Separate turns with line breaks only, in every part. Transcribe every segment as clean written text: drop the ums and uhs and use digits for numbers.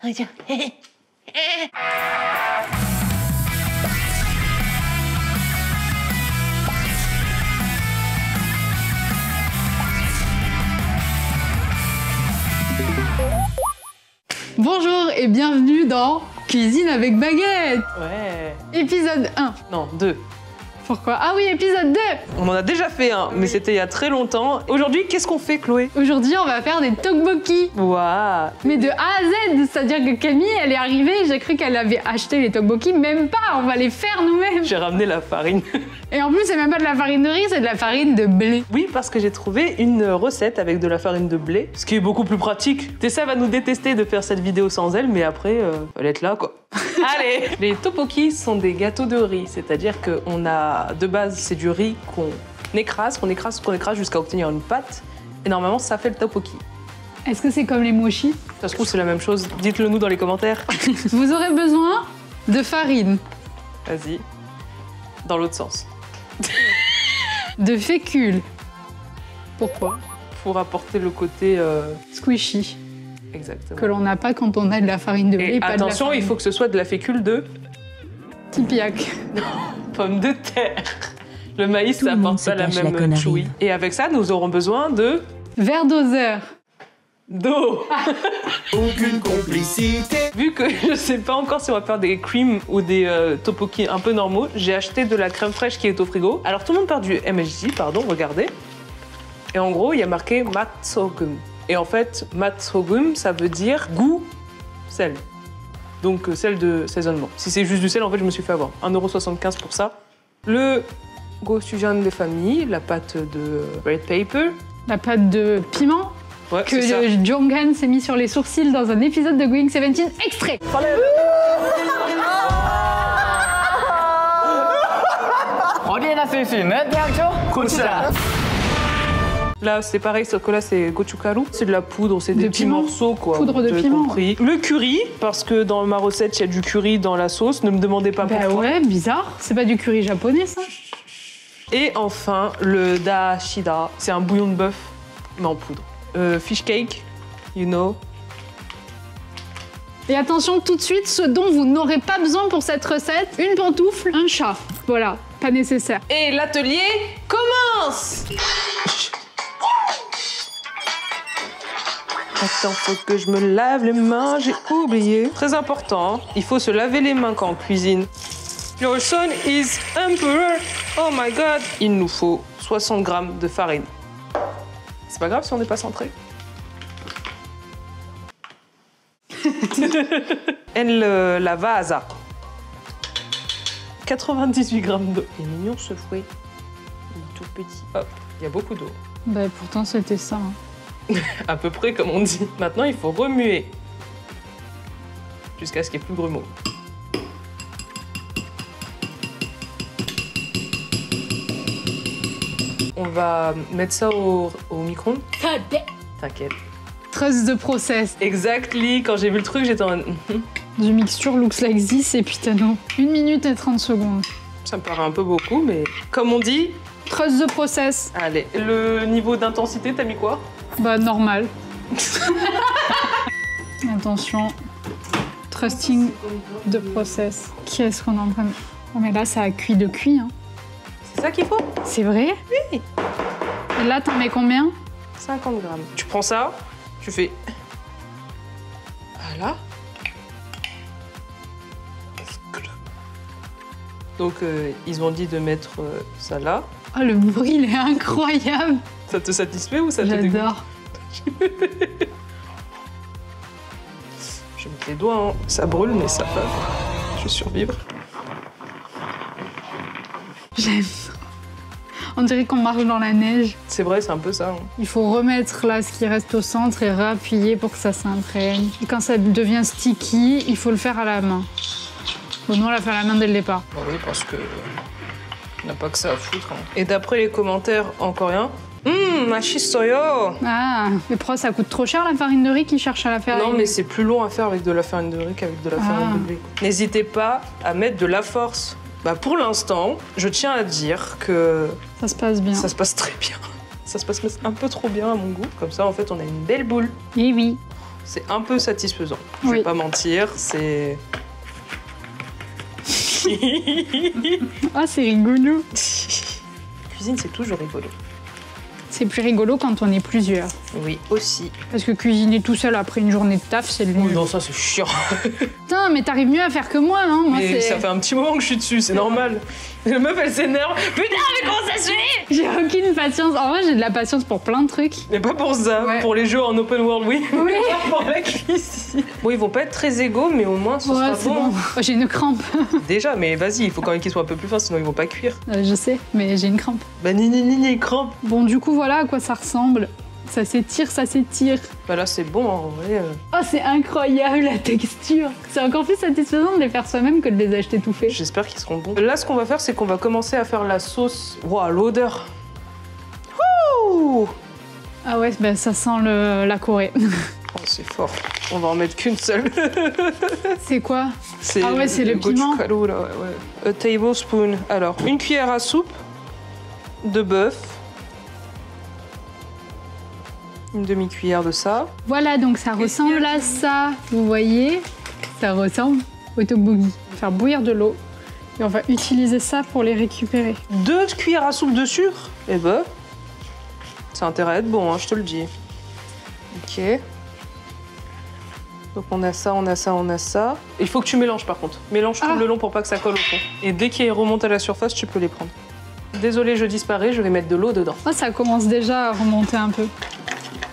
Regarde.
Bonjour et bienvenue dans Cuisine avec baguette.
Ouais.
Épisode 1.
Non, 2.
Pourquoi? Ah oui, épisode 2.
On en a déjà fait un, mais c'était il y a très longtemps. Aujourd'hui, qu'est-ce qu'on fait, Chloé?
Aujourd'hui, on va faire des tteokbokki.
Waouh.
Mais de A à Z, c'est-à-dire que Camille, elle est arrivée, j'ai cru qu'elle avait acheté les tteokbokki, même pas, on va les faire nous-mêmes.
J'ai ramené la farine.
Et en plus, c'est même pas de la farine de riz, c'est de la farine de blé.
Oui, parce que j'ai trouvé une recette avec de la farine de blé, ce qui est beaucoup plus pratique. Tessa va nous détester de faire cette vidéo sans elle, mais après, elle est là, quoi. Allez. Les tteokbokki sont des gâteaux de riz, c'est-à-dire qu'on a, de base, c'est du riz qu'on écrase jusqu'à obtenir une pâte. Et normalement, ça fait le tteokbokki.
Est-ce que c'est comme les mochis?
Ça se trouve, c'est la même chose. Dites-le nous dans les commentaires.
Vous aurez besoin de farine,
Vas-y. Dans l'autre sens.
de fécule. Pourquoi?
Pour apporter le côté...
Squishy,
Exactement.
que l'on n'a pas quand on a de la farine de blé.
Et
pas de la
attention,
farine
il faut que ce soit de la fécule de
Tipiak.
pommes de terre. Le maïs,
Tout
ça
le monde
apporte pas
se
la
cache, la
même
connerie.
chouille. Et avec ça, nous aurons besoin de...
Verre doseur.
d'eau.
Aucune complicité.
Vu que je sais pas encore si on va faire des creams ou des tteokbokki un peu normaux, j'ai acheté de la crème fraîche qui est au frigo. Alors tout le monde part du MSG, pardon, regardez. Et en gros, il y a marqué matsogum. Et en fait, matsogum, ça veut dire goût sel. Donc sel de saisonnement. Si c'est juste du sel, en fait, je me suis fait avoir. 1,75 € pour ça. Le gochujang de famille, la pâte de red pepper.
La pâte de piment
Ouais,
que
c'est ça.
Jonghan s'est mis sur les sourcils dans un épisode de Going 17 extrait.
어디에다 쓸 수 있는 대학교 고추장.
Là, c'est pareil, sauf que là, c'est gochugaru. C'est de la poudre, c'est des
De
petits
piment.
morceaux, quoi.
Poudre de
Vous avez
piment.
compris. Le curry, parce que dans ma recette, il y a du curry dans la sauce. Ne me demandez pas
Bah
pourquoi.
ouais, bizarre. C'est pas du curry japonais, ça?
Et enfin, le dashida. C'est un bouillon de bœuf, mais en poudre. Fish cake, you know.
Et attention, tout de suite, ce dont vous n'aurez pas besoin pour cette recette, une pantoufle, un chat. Voilà, pas nécessaire.
Et l'atelier commence. Attends, faut que je me lave les mains, j'ai oublié. Très important, hein. Il faut se laver les mains quand on cuisine. Your son is emperor. Oh my god. Il nous faut 60 grammes de farine. C'est pas grave si on n'est pas centré. Elle la vasa. 98 grammes d'eau. Il est mignon ce fouet. Il est tout petit. Hop, il y a beaucoup d'eau.
Bah pourtant, c'était ça. Hein.
À peu près comme on dit. Maintenant, il faut remuer. Jusqu'à ce qu'il n'y ait plus de grumeaux. On va mettre ça au micro-ondes. T'inquiète.
Trust the process.
Exactly. Quand j'ai vu le truc, j'étais en...
Du mixture looks like this et putain non. 1 minute et 30 secondes.
Ça me paraît un peu beaucoup, mais comme on dit...
Trust the process.
Allez, le niveau d'intensité, t'as mis quoi?
Bah normal. Attention. Trusting the process. Qui est-ce qu'on est en train de... Oh mais là, ça a cuit de cuit. Hein.
C'est ça qu'il faut?
C'est vrai?
Oui.
Et là, t'en mets combien?
50 grammes. Tu prends ça, tu fais... Voilà. Donc, ils ont dit de mettre ça là.
Oh, le bruit, il est incroyable.
Ça te satisfait ou ça te dégoûte?
J'adore.
Je vais mettre les doigts, hein. Ça brûle, mais ça va. Je vais survivre.
J'aime. On dirait qu'on marche dans la neige.
C'est vrai, c'est un peu ça. Hein.
Il faut remettre là ce qui reste au centre et réappuyer pour que ça s'imprègne. Et quand ça devient sticky, il faut le faire à la main. Bon, nous, on l'a fait à la main dès le départ.
Bah oui, parce que... on n'a pas que ça à foutre. Hein. Et d'après les commentaires en coréen... Mashi soyo.
Ah, mais pourquoi ça coûte trop cher la farine de riz qui cherche à la faire?
Non, mais c'est plus long à faire avec de la farine de riz qu'avec de la farine de blé. N'hésitez pas à mettre de la force. Bah pour l'instant, je tiens à dire que
Ça se passe bien.
ça se passe très bien. Ça se passe un peu trop bien à mon goût. Comme ça, en fait, on a une belle boule.
Et oui.
C'est un peu satisfaisant. Je
Oui.
vais pas mentir, c'est...
Ah, c'est rigolo.
Cuisine, c'est toujours rigolo.
C'est plus rigolo quand on est plusieurs.
Oui, aussi.
Parce que cuisiner tout seul après une journée de taf, c'est le
Oui,
nul.
non, ça c'est chiant.
Putain, mais t'arrives mieux à faire que moi, hein. Moi,
Mais
c'est...
ça fait un petit moment que je suis dessus, c'est normal. La meuf, elle s'énerve. Putain, mais comment ça se fait?
J'ai aucune patience. En vrai, j'ai de la patience pour plein de trucs.
Mais pas pour ça,
Ouais.
pour les jeux en open world, oui.
Oui.
Pas pour la cuisine. Bon, ils vont pas être très égaux, mais au moins ce
Ouais,
sera
c'est
bon.
bon. Oh, j'ai une crampe.
Déjà, mais vas-y, il faut quand même qu'ils soient un peu plus fins, sinon ils vont pas cuire.
Je sais, mais j'ai une crampe.
Bah, ni, crampe.
Bon, du coup, voilà à quoi ça ressemble. Ça s'étire, ça s'étire.
Bah là, c'est bon, en vrai.
Oh, c'est incroyable la texture. C'est encore plus satisfaisant de les faire soi-même que de les acheter tout faits.
J'espère qu'ils seront bons. Là, ce qu'on va faire, c'est qu'on va commencer à faire la sauce. Waouh, l'odeur. Ouh.
Ah ouais, bah, ça sent la Corée.
Oh, c'est fort. On va en mettre qu'une seule.
C'est quoi? Ah ouais, c'est le piment.
gochugaru, là, ouais. A tablespoon. Alors, une cuillère à soupe de bœuf. Une demi-cuillère de ça.
Voilà, donc ça ressemble à ça. Vous voyez? Ça ressemble au tteokbokki. On va faire bouillir de l'eau et on va utiliser ça pour les récupérer.
2 cuillères à soupe de sucre. Eh ben, ça a intérêt à être bon, hein, je te le dis. Ok. Donc on a ça, on a ça, on a ça. Il faut que tu mélanges par contre. Mélange tout le long pour pas que ça colle au fond. Et dès qu'il remonte à la surface, tu peux les prendre. Désolée, je disparais, je vais mettre de l'eau dedans.
Oh, ça commence déjà à remonter un peu.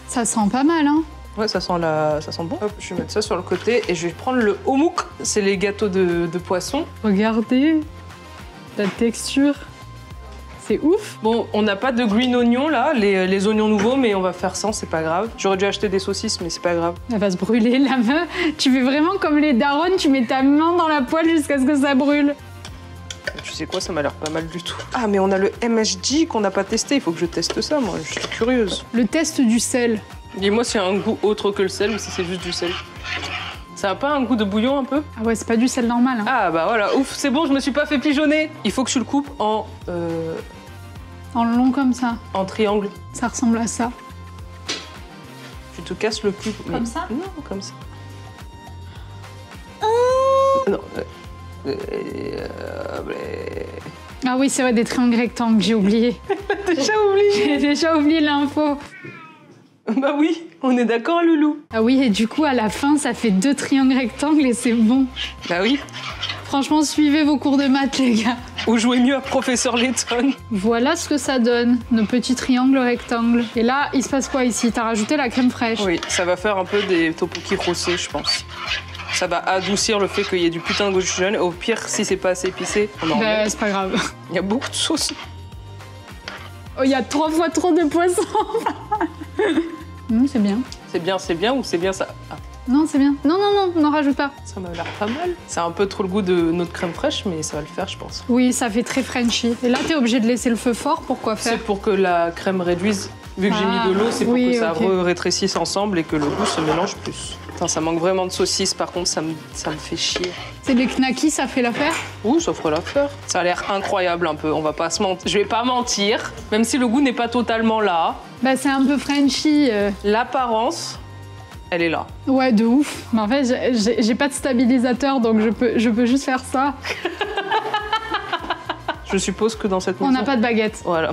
Ça sent pas mal, hein?
Ouais, ça sent bon. Hop, je vais mettre ça sur le côté et je vais prendre le homouk. C'est les gâteaux de poisson.
Regardez la texture. C'est ouf.
Bon, on n'a pas de green onion là, les oignons nouveaux, mais on va faire sans, c'est pas grave. J'aurais dû acheter des saucisses, mais c'est pas grave.
Elle va se brûler, la meuf. Tu fais vraiment comme les darons, tu mets ta main dans la poêle jusqu'à ce que ça brûle.
Tu sais quoi, ça m'a l'air pas mal du tout. Ah, mais on a le MSG qu'on n'a pas testé, il faut que je teste ça, moi, je suis curieuse.
Le test du sel.
Dis-moi s'il y a un goût autre que le sel ou si c'est juste du sel. Ça a pas un goût de bouillon un peu?
Ah ouais, c'est pas du sel normal, hein.
Ah bah voilà, ouf, c'est bon, je me suis pas fait pigeonner. Il faut que tu le coupes en
En long comme ça.
triangle.
Ça ressemble à ça.
Tu te casses le plus.
Comme ça?
Non, comme ça. Non.
Ah oui, c'est vrai, des triangles rectangles, j'ai oublié.
Déjà oublié.
J'ai déjà oublié l'info.
Bah oui, on est d'accord, Loulou.
Ah oui, et du coup, à la fin, ça fait 2 triangles rectangles et c'est bon.
Bah oui.
Franchement, suivez vos cours de maths, les gars.
Ou jouez mieux à Professeur Layton.
Voilà ce que ça donne, nos petits triangles rectangles. Et là, il se passe quoi ici? T'as rajouté la crème fraîche.
Oui, ça va faire un peu des tteokbokki rossés, je pense. Ça va adoucir le fait qu'il y ait du putain de gochujang. Au pire, si c'est pas assez épicé, on en
Bah,
met.
c'est pas grave.
Il y a beaucoup de sauce.
Oh, il y a 3 fois trop de poissons. C'est bien.
C'est bien ou c'est bien ça? Ah,
Non, c'est bien. Non, n'en rajoute pas.
ça m'a l'air pas mal. C'est un peu trop le goût de notre crème fraîche, mais ça va le faire, je pense.
Oui, ça fait très Frenchy. Et là, t'es obligé de laisser le feu fort. Pourquoi faire?
C'est pour que la crème réduise. Vu que j'ai mis de l'eau, c'est pour
oui,
que ça
ok.
rétrécisse ensemble et que le goût se mélange plus. Putain, ça manque vraiment de saucisses, par contre, ça me fait chier.
C'est les knackis, ça fait l'affaire?
Ouh, ça fera l'affaire. Ça a l'air incroyable un peu, on va pas se mentir. Je vais pas mentir, même si le goût n'est pas totalement là.
Bah, c'est un peu Frenchy.
L'apparence, elle est là.
Ouais, de ouf. Mais en fait, j'ai pas de stabilisateur, donc je peux juste faire ça.
Je suppose que dans cette maison...
On n'a pas de baguette.
Voilà,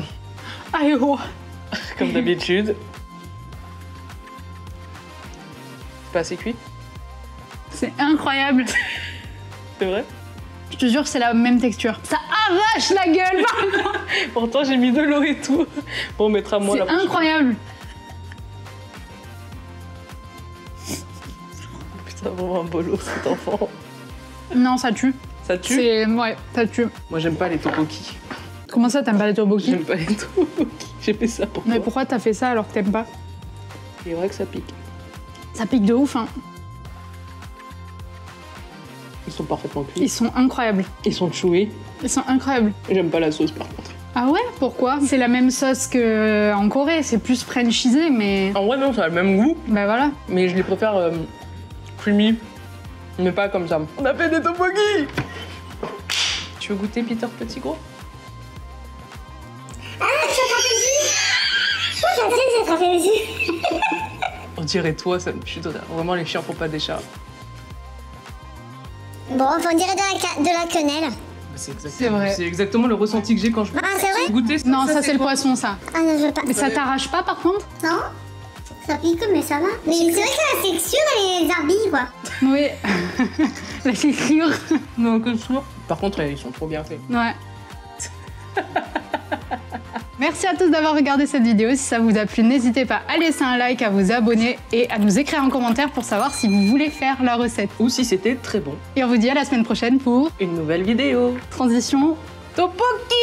Allez, oh.
comme d'habitude. C'est pas assez cuit?
C'est incroyable.
C'est vrai?
Je te jure, c'est la même texture. Ça arrache la gueule.
Pourtant, j'ai mis de l'eau et tout. Bon, on mettra moins la
C'est
prochaine.
incroyable.
Putain, vraiment un bolo, cet enfant.
Non, ça tue.
Ça tue?
Ouais, ça tue.
Moi, j'aime pas les tteokbokki.
Comment ça, t'aimes pas les tteokbokki?
J'aime pas les tteokbokki. J'ai fait ça pour
Mais
toi.
pourquoi t'as fait ça alors que t'aimes pas?
C'est vrai que ça pique.
Ça pique de ouf, hein.
Ils sont parfaitement cuits.
Ils sont incroyables.
Ils sont choués.
Ils sont incroyables.
J'aime pas la sauce, par contre.
Ah ouais? Pourquoi? C'est la même sauce qu'en Corée, c'est plus franchisé, mais...
En vrai, non, ça a le même goût,
Bah voilà.
mais je les préfère creamy, mais pas comme ça. On a fait des tteokbokki! Tu veux goûter, Peter Petit Gros? On dirait toi, ça me tue de rire. Vraiment, les chiens font pas des chats.
Bon, enfin, on dirait de la quenelle.
C'est vrai.
C'est exactement le ressenti que j'ai quand je
Ah, c'est vrai?
goûter.
Non, ça c'est le
quoi
poisson, ça.
Ah non, je veux pas.
Mais ça t'arrache pas par contre?
Non? Ça pique, mais ça va. Mais c'est vrai que la texture, elle est arbille, quoi.
Oui. La figure.
Non, que sûr. Par contre, ils sont trop bien faits.
Ouais. Merci à tous d'avoir regardé cette vidéo. Si ça vous a plu, n'hésitez pas à laisser un like, à vous abonner et à nous écrire en commentaire pour savoir si vous voulez faire la recette.
Ou si c'était très bon.
Et on vous dit à la semaine prochaine pour
Une nouvelle vidéo.
transition
Tteokbokki.